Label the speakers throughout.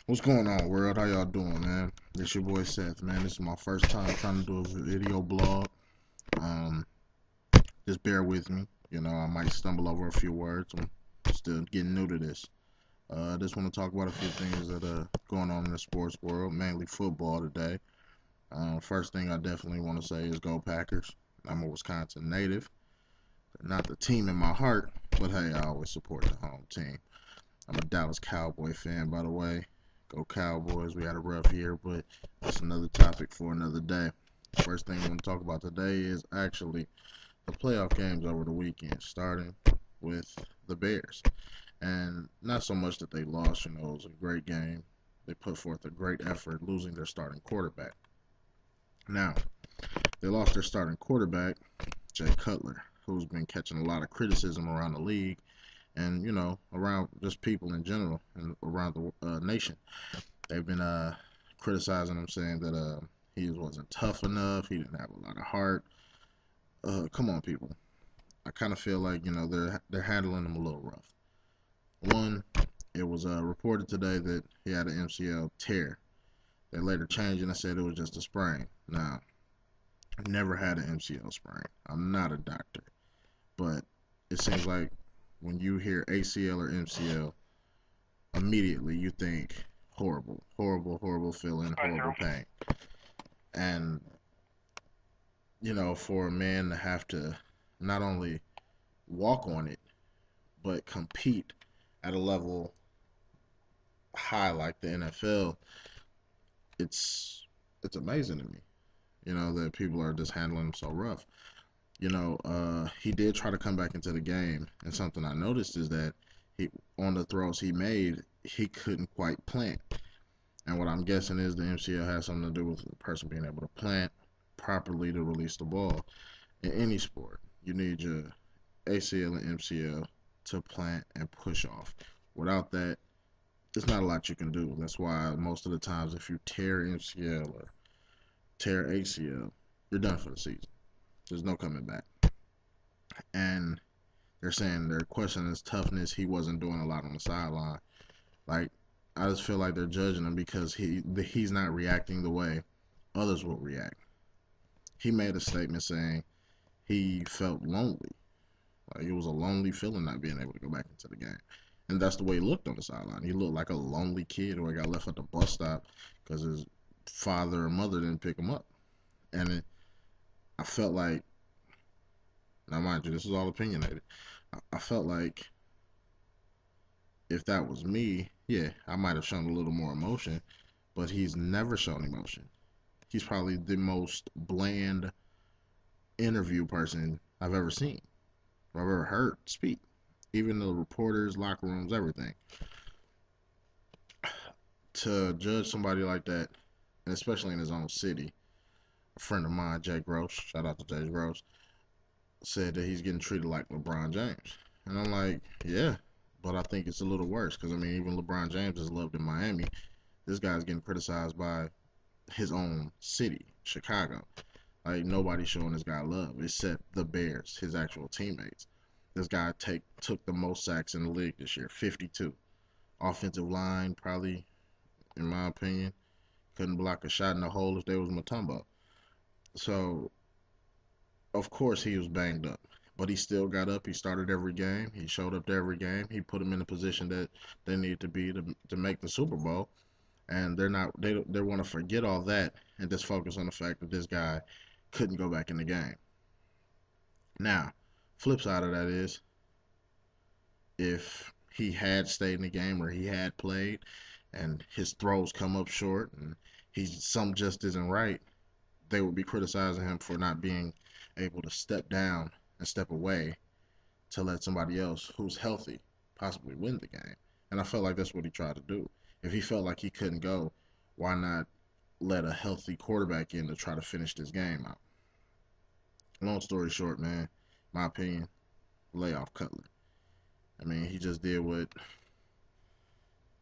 Speaker 1: What's going on, world? How y'all doing, man? It's your boy Seth, man. This is my first time trying to do a video blog. Um, just bear with me. I might stumble over a few words. I'm still getting new to this. I just want to talk about a few things that are going on in the sports world, mainly football today. First thing I definitely want to say is go Packers. I'm a Wisconsin native. They're not the team in my heart, but hey, I always support the home team. I'm a Dallas Cowboy fan, by the way. Go Cowboys. We had a rough year, but that's another topic for another day. First thing I want to talk about today is actually the playoff games over the weekend, starting with the Bears. And not so much that they lost, it was a great game. They put forth a great effort losing their starting quarterback. Now, they lost their starting quarterback, Jay Cutler, who's been catching a lot of criticism around the league and around just people in general and around the nation. They've been criticizing him, saying that he wasn't tough enough, he didn't have a lot of heart. Come on, people. I kind of feel like they're handling him a little rough. One, it was reported today that he had an MCL tear. They later changed and said it was just a sprain. Now, I've never had an MCL sprain. I'm not a doctor, but it seems like when you hear ACL or MCL, immediately you think horrible, horrible, horrible feeling, horrible pain. And, for a man to have to not only walk on it, but compete at a level high like the NFL, it's amazing to me, that people are just handling him so rough. He did try to come back into the game, and something I noticed is that he on the throws he made, he couldn't quite plant. And what I'm guessing is the MCL has something to do with the person being able to plant properly to release the ball. In any sport, you need your ACL and MCL to plant and push off. Without that, there's not a lot you can do. That's why most of the times if you tear MCL or tear ACL, you're done for the season. There's no coming back. And they're saying they're questioning his toughness. He wasn't doing a lot on the sideline. Like, I just feel like they're judging him because he's not reacting the way others will react. He made a statement saying he felt lonely. Like, it was a lonely feeling not being able to go back into the game. And that's the way he looked on the sideline. He looked like a lonely kid who got left at the bus stop because his father or mother didn't pick him up. And I felt like, now mind you, this is all opinionated. I felt like if that was me, yeah, I might have shown a little more emotion, but he's never shown emotion. He's probably the most bland interview person I've ever seen, or I've ever heard speak. Even the reporters, locker rooms, everything. To judge somebody like that, and especially in his own city, a friend of mine, Jay Gross, shout out to Jay Gross, said that he's getting treated like LeBron James. And I'm like, yeah, but I think it's a little worse because, I mean, even LeBron James is loved in Miami. This guy's getting criticized by his own city, Chicago. Like, nobody's showing this guy love except the Bears, his actual teammates. This guy took the most sacks in the league this year, 52. Offensive line, probably, in my opinion, couldn't block a shot in the hole if there was Matumbo. So, of course, he was banged up, but he still got up. He started every game. He showed up to every game. He put them in the position that they needed to be to make the Super Bowl. And they want to forget all that and just focus on the fact that this guy couldn't go back in the game. Now, flip side of that is if he had stayed in the game or he had played and his throws come up short and he's some just isn't right, they would be criticizing him for not being able to step down and step away to let somebody else who's healthy possibly win the game. And I felt like that's what he tried to do. If he felt like he couldn't go, why not let a healthy quarterback in to try to finish this game out? Long story short, man, my opinion, lay off Cutler. I mean, he just did what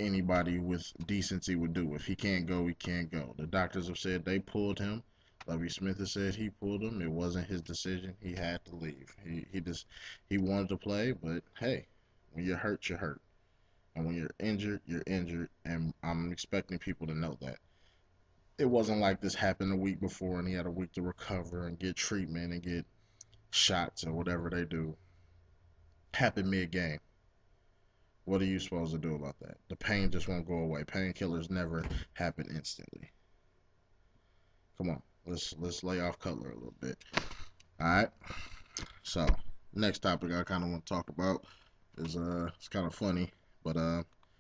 Speaker 1: anybody with decency would do. If he can't go, he can't go. The doctors have said they pulled him. Lovie Smith has said he pulled him. It wasn't his decision. He had to leave. He wanted to play, but hey, when you're hurt, you're hurt. And when you're injured, and I'm expecting people to know that. It wasn't like this happened a week before and he had a week to recover and get treatment and get shots or whatever they do. Happened mid-game. What are you supposed to do about that? The pain just won't go away. Painkillers never happen instantly. Come on, let's lay off Cutler a little bit. All right. So next topic I kind of want to talk about is it's kind of funny, but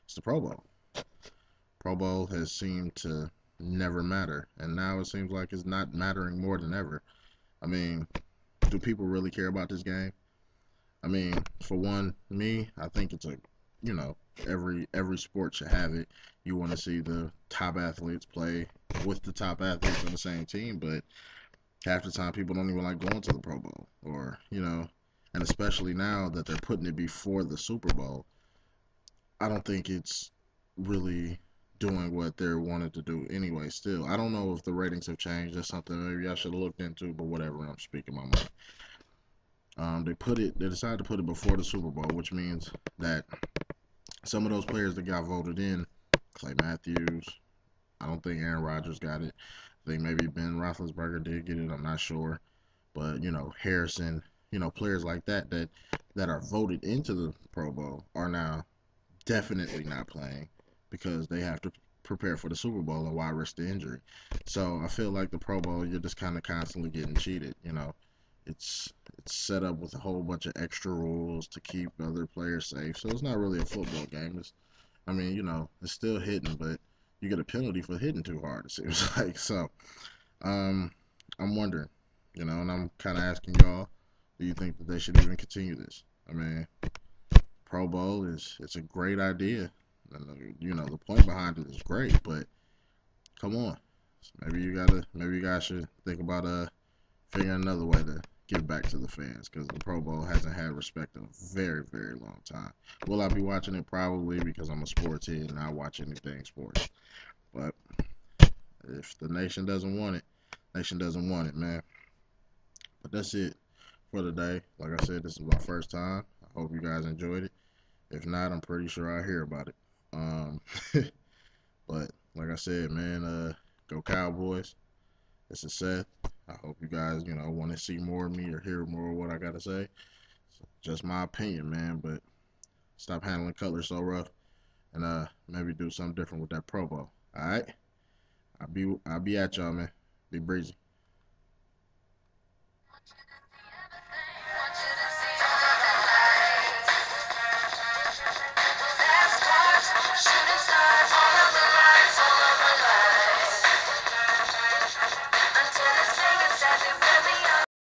Speaker 1: it's the Pro Bowl. Pro Bowl has seemed to never matter, and now it seems like it's not mattering more than ever. I mean, do people really care about this game? I mean, for one, me, I think it's a, you know, every sport should have it. You want to see the top athletes play with the top athletes on the same team, but half the time people don't even like going to the Pro Bowl, or and especially now that they're putting it before the Super Bowl, I don't think it's really doing what they're wanted to do anyway. Still, I don't know if the ratings have changed. That's something maybe I should have looked into, but whatever. I'm speaking my mind. They decided to put it before the Super Bowl, which means that some of those players that got voted in, Clay Matthews, I don't think Aaron Rodgers got it. I think maybe Ben Roethlisberger did get it. I'm not sure, but Harrison, players like that are voted into the Pro Bowl are now definitely not playing because they have to prepare for the Super Bowl and why risk the injury. So I feel like the Pro Bowl, you're just kind of constantly getting cheated. It's set up with a whole bunch of extra rules to keep other players safe. So it's not really a football game. It's still hitting, but you get a penalty for hitting too hard. It seems like so. Um, I'm wondering, and I'm kind of asking y'all, do you think that they should even continue this? I mean, Pro Bowl it's a great idea. The point behind it is great, but come on, maybe you guys should think about figuring another way to give back to the fans because the Pro Bowl hasn't had respect in a very, very long time. Will I be watching it? Probably because I'm a sports head and I watch anything sports. But if the nation doesn't want it, nation doesn't want it, man. But that's it for today. Like I said, this is my first time. I hope you guys enjoyed it. If not, I'm pretty sure I'll hear about it. Um, but like I said, man, go Cowboys. This is Seth. I hope you guys, want to see more of me or hear more of what I got to say. It's just my opinion, man, but stop handling Cutler so rough and maybe do something different with that Pro Bowl. All right? I'll be at y'all, man. Be breezy.